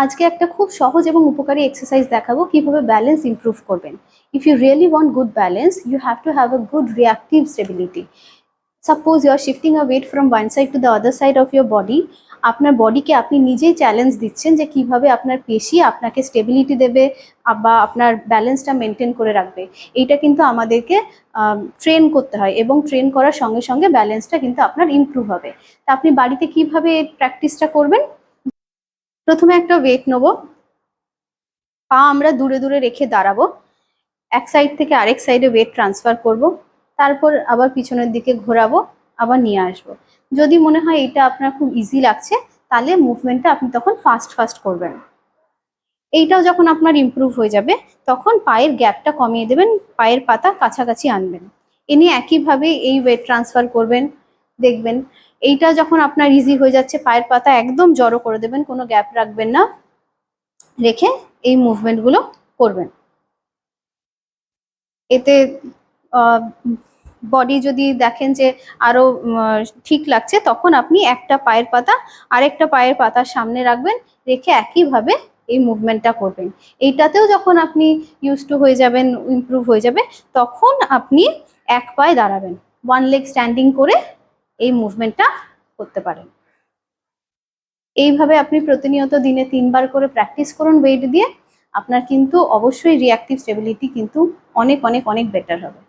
আজকে একটা খুব সহজ এবং উপকারী এক্সারসাইজ দেখাবো কিভাবে ব্যালেন্স ইমপ্রুভ করবেন। If you really want good balance, you have to have a good reactive stability. Suppose you are shifting a weight from one side to the other side of your body. আপনার বডিকে আপনি নিজেই challenge দিচ্ছেন যে কিভাবে আপনার পেশি আপনাকে stability দেবে বা আপনার ব্যালেন্সটা মেনটেন করে রাখবে। এইটা কিন্তু আমাদেরকে ট্রেন করতে হয় এবং ট্রেন করার সঙ্গে সঙ্গে ব্যালেন্সটা কিন্তু আপনার ইমপ্রুভ হবে। তা আপনি বাড়িতে কিভাবে প্র্যাকটিসটা করবেন? প্রথমে একটা ওয়েট নেব, পা আমরা দূরে দূরে রেখে দাঁড়াবো, এক সাইড থেকে আরেক সাইডে ওয়েট ট্রান্সফার করব, তারপর আবার পিছনের দিকে ঘোরাবো, আবার নিয়ে আসবো। যদি মনে হয় এটা আপনার খুব ইজি লাগছে তাহলে মুভমেন্টটা আপনি তখন ফাস্ট ফাস্ট করবেন। এইটাও যখন আপনার ইমপ্রুভ হয়ে যাবে তখন পায়ের গ্যাপটা কমিয়ে দেবেন, পায়ের পাতা কাছাকাছি আনবেন, এনে একইভাবে এই ওয়েট ট্রান্সফার করবেন। দেখবেন এইটা যখন আপনার ইজি হয়ে যাচ্ছে, পায়ের পাতা একদম জড়ো করে দেবেন, কোনো গ্যাপ রাখবেন না, রেখে এই মুভমেন্টগুলো করবেন। এতে বডি যদি দেখেন যে আরো ঠিক লাগছে তখন আপনি একটা পায়ের পাতা আরেকটা পায়ের পাতার সামনে রাখবেন, রেখে একইভাবে এই মুভমেন্টটা করবেন। এইটাতেও যখন আপনি ইউজ টু হয়ে যাবেন, ইমপ্রুভ হয়ে যাবে, তখন আপনি এক পায়ে দাঁড়াবেন, ওয়ান লেগ স্ট্যান্ডিং করে এই মুভমেন্টটা করতে পারেন। এইভাবে আপনি প্রতিনিয়ত দিনে 3 বার করে প্র্যাকটিস করুন ওয়েট দিয়ে, আপনার কিন্তু অবশ্যই রিঅ্যাক্টিভ স্টেবিলিটি কিন্তু অনেক অনেক অনেক বেটার হবে।